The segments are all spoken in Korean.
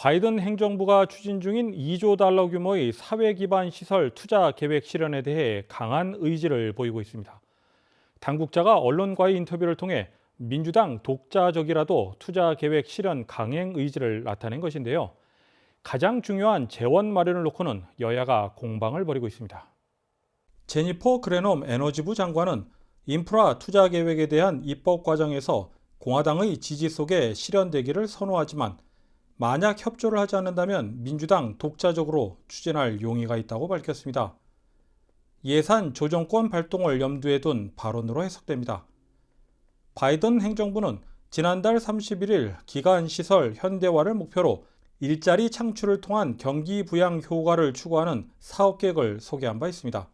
바이든 행정부가 추진 중인 2조 달러 규모의 사회 기반 시설 투자 계획 실현에 대해 강한 의지를 보이고 있습니다. 당국자가 언론과의 인터뷰를 통해 민주당 독자적이라도 투자 계획 실현 강행 의지를 나타낸 것인데요. 가장 중요한 재원 마련을 놓고는 여야가 공방을 벌이고 있습니다. 제니퍼 그레놈 에너지부 장관은 인프라 투자 계획에 대한 입법 과정에서 공화당의 지지 속에 실현되기를 선호하지만 만약 협조를 하지 않는다면 민주당 독자적으로 추진할 용의가 있다고 밝혔습니다. 예산 조정권 발동을 염두에 둔 발언으로 해석됩니다. 바이든 행정부는 지난달 31일 기간시설 현대화를 목표로 일자리 창출을 통한 경기 부양 효과를 추구하는 사업계획을 소개한 바 있습니다.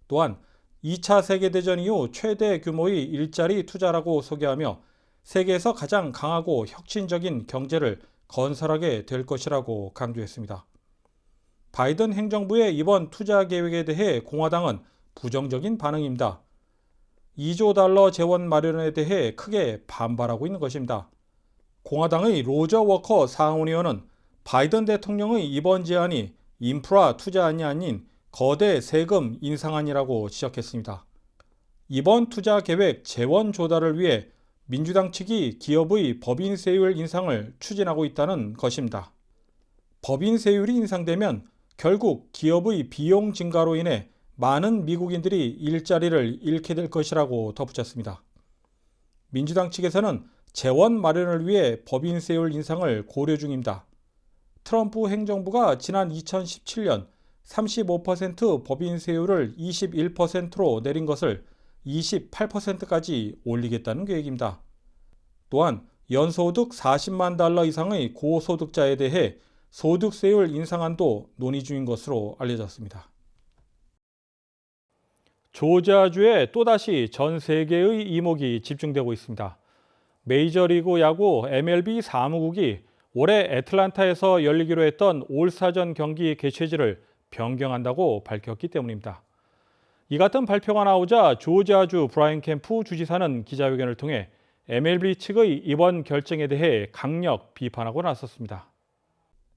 또한 2차 세계대전 이후 최대 규모의 일자리 투자라고 소개하며 세계에서 가장 강하고 혁신적인 경제를 건설하게 될 것이라고 강조했습니다. 바이든 행정부의 이번 투자 계획에 대해 공화당은 부정적인 반응입니다. 2조 달러 재원 마련에 대해 크게 반발하고 있는 것입니다. 공화당의 로저 워커 상원의원은 바이든 대통령의 이번 제안이 인프라 투자안이 아닌 거대 세금 인상안이라고 지적했습니다. 이번 투자 계획 재원 조달을 위해 민주당 측이 기업의 법인세율 인상을 추진하고 있다는 것입니다. 법인세율이 인상되면 결국 기업의 비용 증가로 인해 많은 미국인들이 일자리를 잃게 될 것이라고 덧붙였습니다. 민주당 측에서는 재원 마련을 위해 법인세율 인상을 고려 중입니다. 트럼프 행정부가 지난 2017년 35% 법인세율을 21%로 내린 것을 28%까지 올리겠다는 계획입니다. 또한 연소득 40만 달러 이상의 고소득자에 대해 소득세율 인상안도 논의 중인 것으로 알려졌습니다. 조지아주에 또다시 전 세계의 이목이 집중되고 있습니다. 메이저리그 야구 MLB 사무국이 올해 애틀랜타에서 열리기로 했던 올스타전 경기 개최지를 변경한다고 밝혔기 때문입니다. 이 같은 발표가 나오자 조지아주 브라이언 캠프 주지사는 기자회견을 통해 MLB 측의 이번 결정에 대해 강력 비판하고 나섰습니다.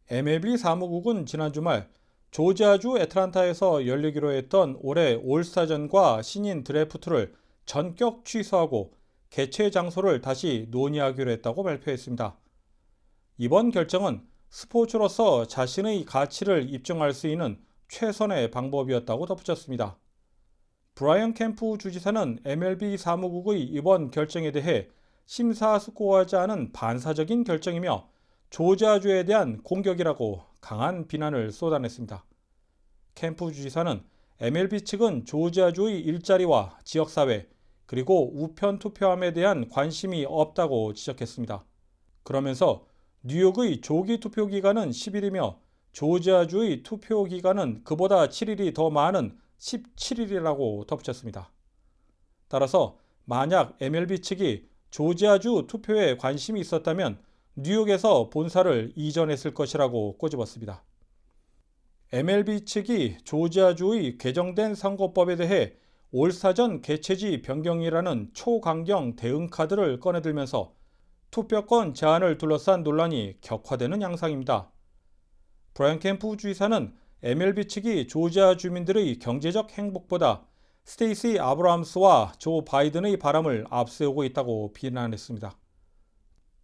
MLB 사무국은 지난 주말 조지아주 애틀랜타에서 열리기로 했던 올해 올스타전과 신인 드래프트를 전격 취소하고 개최 장소를 다시 논의하기로 했다고 발표했습니다. 이번 결정은 스포츠로서 자신의 가치를 입증할 수 있는 최선의 방법이었다고 덧붙였습니다. 브라이언 캠프 주지사는 MLB 사무국의 이번 결정에 대해 심사숙고하지 않은 반사적인 결정이며 조지아주에 대한 공격이라고 강한 비난을 쏟아냈습니다. 캠프 주지사는 MLB 측은 조지아주의 일자리와 지역사회 그리고 우편 투표함에 대한 관심이 없다고 지적했습니다. 그러면서 뉴욕의 조기 투표 기간은 10일이며 조지아주의 투표 기간은 그보다 7일이 더 많은 17일이라고 덧붙였습니다. 따라서 만약 MLB 측이 조지아주 투표에 관심이 있었다면 뉴욕에서 본사를 이전했을 것이라고 꼬집었습니다. MLB 측이 조지아주의 개정된 선거법에 대해 올스타전 개최지 변경이라는 초강경 대응 카드를 꺼내들면서 투표권 제한을 둘러싼 논란이 격화되는 양상입니다. 브라이언 캠프 주지사는 MLB 측이 조지아 주민들의 경제적 행복보다 스테이시 아브라함스와 조 바이든의 바람을 앞세우고 있다고 비난했습니다.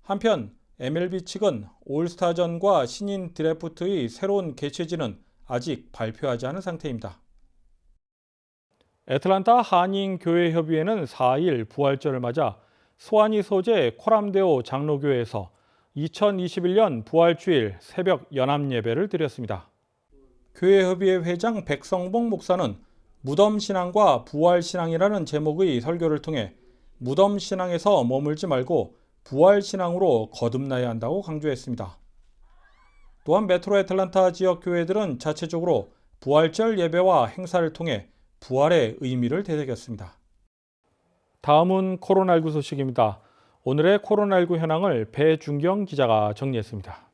한편 MLB 측은 올스타전과 신인 드래프트의 새로운 개최지는 아직 발표하지 않은 상태입니다. 애틀랜타 한인교회협의회는 4일 부활절을 맞아 소아니 소재 코람데오 장로교회에서 2021년 부활주일 새벽 연합예배를 드렸습니다. 교회협의회 회장 백성봉 목사는 무덤신앙과 부활신앙이라는 제목의 설교를 통해 무덤신앙에서 머물지 말고 부활신앙으로 거듭나야 한다고 강조했습니다. 또한 메트로 애틀랜타 지역 교회들은 자체적으로 부활절 예배와 행사를 통해 부활의 의미를 되새겼습니다. 다음은 코로나19 소식입니다. 오늘의 코로나19 현황을 배준경 기자가 정리했습니다.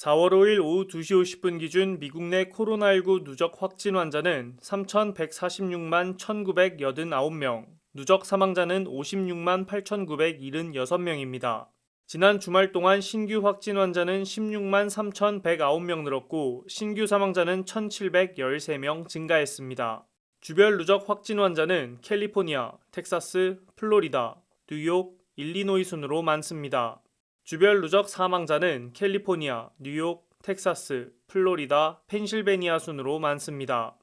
4월 5일 오후 2시 50분 기준 미국 내 코로나19 누적 확진 환자는 3,146만 1,989명, 누적 사망자는 56만 8,976명입니다. 지난 주말 동안 신규 확진 환자는 16만 3,109명 늘었고 신규 사망자는 1,713명 증가했습니다. 주별 누적 확진 환자는 캘리포니아, 텍사스, 플로리다, 뉴욕, 일리노이 순으로 많습니다. 주별 누적 사망자는 캘리포니아, 뉴욕, 텍사스, 플로리다, 펜실베니아 순으로 많습니다.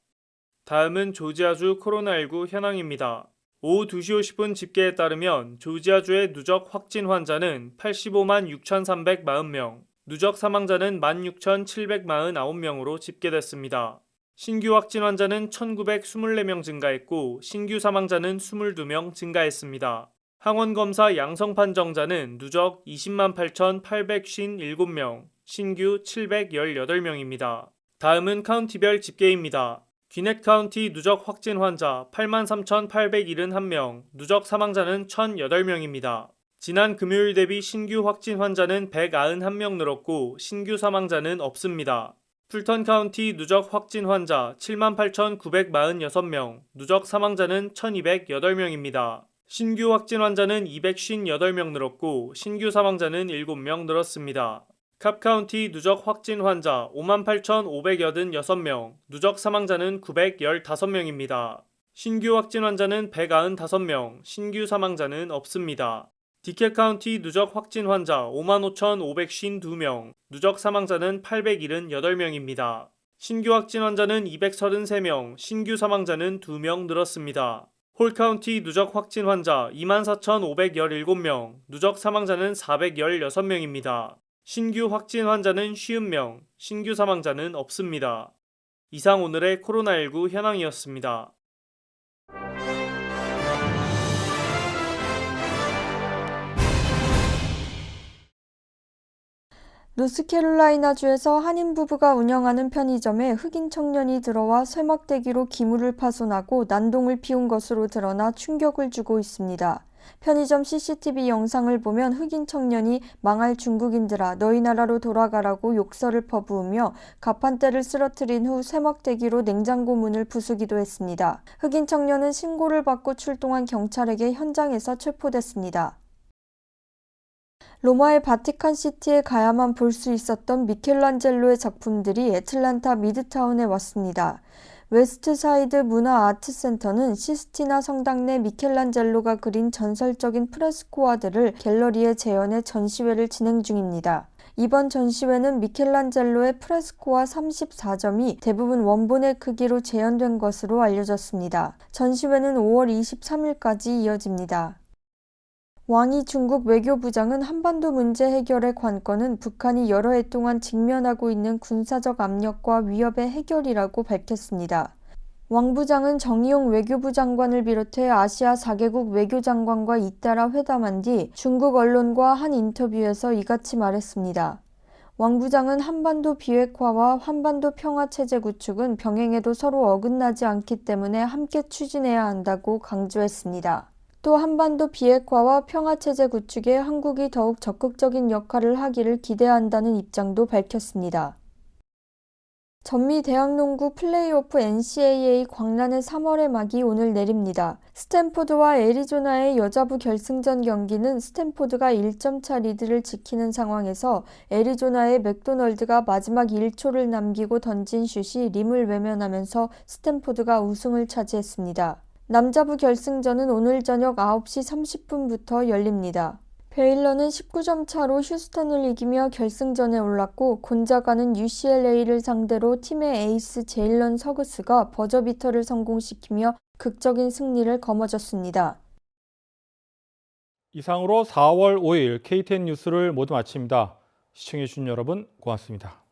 다음은 조지아주 코로나19 현황입니다. 오후 2시 50분 집계에 따르면 조지아주의 누적 확진 환자는 85만 6,340명, 누적 사망자는 16,749명으로 집계됐습니다. 신규 확진 환자는 1,924명 증가했고 신규 사망자는 22명 증가했습니다. 항원검사 양성 판정자는 누적 20만 8,857명, 신규 718명입니다. 다음은 카운티별 집계입니다. 귀넷 카운티 누적 확진 환자 83,871명, 누적 사망자는 1,008명입니다. 지난 금요일 대비 신규 확진 환자는 191명 늘었고 신규 사망자는 없습니다. 풀턴 카운티 누적 확진 환자 78,946명, 누적 사망자는 1,208명입니다. 신규 확진 환자는 258명 늘었고 신규 사망자는 7명 늘었습니다. 캅 카운티 누적 확진 환자 58,586명, 누적 사망자는 915명입니다. 신규 확진 환자는 195명, 신규 사망자는 없습니다. 디켓 카운티 누적 확진 환자 55,552명, 누적 사망자는 878명입니다. 신규 확진 환자는 233명, 신규 사망자는 2명 늘었습니다. 홀 카운티 누적 확진 환자 24,517명, 누적 사망자는 416명입니다. 신규 확진 환자는 50명, 신규 사망자는 없습니다. 이상 오늘의 코로나19 현황이었습니다. 노스캐롤라이나주에서 한인 부부가 운영하는 편의점에 흑인 청년이 들어와 쇠막대기로 기물을 파손하고 난동을 피운 것으로 드러나 충격을 주고 있습니다. 편의점 CCTV 영상을 보면 흑인 청년이 망할 중국인들아 너희 나라로 돌아가라고 욕설을 퍼부으며 가판대를 쓰러뜨린 후 쇠막대기로 냉장고 문을 부수기도 했습니다. 흑인 청년은 신고를 받고 출동한 경찰에게 현장에서 체포됐습니다. 로마의 바티칸시티에 가야만 볼 수 있었던 미켈란젤로의 작품들이 애틀란타 미드타운에 왔습니다. 웨스트사이드 문화아트센터는 시스티나 성당 내 미켈란젤로가 그린 전설적인 프레스코화들을 갤러리에 재현해 전시회를 진행 중입니다. 이번 전시회는 미켈란젤로의 프레스코화 34점이 대부분 원본의 크기로 재현된 것으로 알려졌습니다. 전시회는 5월 23일까지 이어집니다. 왕이 중국 외교부장은 한반도 문제 해결의 관건은 북한이 여러 해 동안 직면하고 있는 군사적 압력과 위협의 해결이라고 밝혔습니다. 왕 부장은 정의용 외교부 장관을 비롯해 아시아 4개국 외교장관과 잇따라 회담한 뒤 중국 언론과 한 인터뷰에서 이같이 말했습니다. 왕 부장은 한반도 비핵화와 한반도 평화체제 구축은 병행해도 서로 어긋나지 않기 때문에 함께 추진해야 한다고 강조했습니다. 또 한반도 비핵화와 평화체제 구축에 한국이 더욱 적극적인 역할을 하기를 기대한다는 입장도 밝혔습니다. 전미 대학농구 플레이오프 NCAA 광란의 3월의 막이 오늘 내립니다. 스탠포드와 애리조나의 여자부 결승전 경기는 스탠포드가 1점차 리드를 지키는 상황에서 애리조나의 맥도널드가 마지막 1초를 남기고 던진 슛이 림을 외면하면서 스탠포드가 우승을 차지했습니다. 남자부 결승전은 오늘 저녁 9시 30분부터 열립니다. 베일러는 19점 차로 휴스턴을 이기며 결승전에 올랐고 곤자가는 UCLA를 상대로 팀의 에이스 제일런 서그스가 버저비터를 성공시키며 극적인 승리를 거머쥐었습니다. 이상으로 4월 5일 KTN 뉴스를 모두 마칩니다. 시청해주신 여러분 고맙습니다.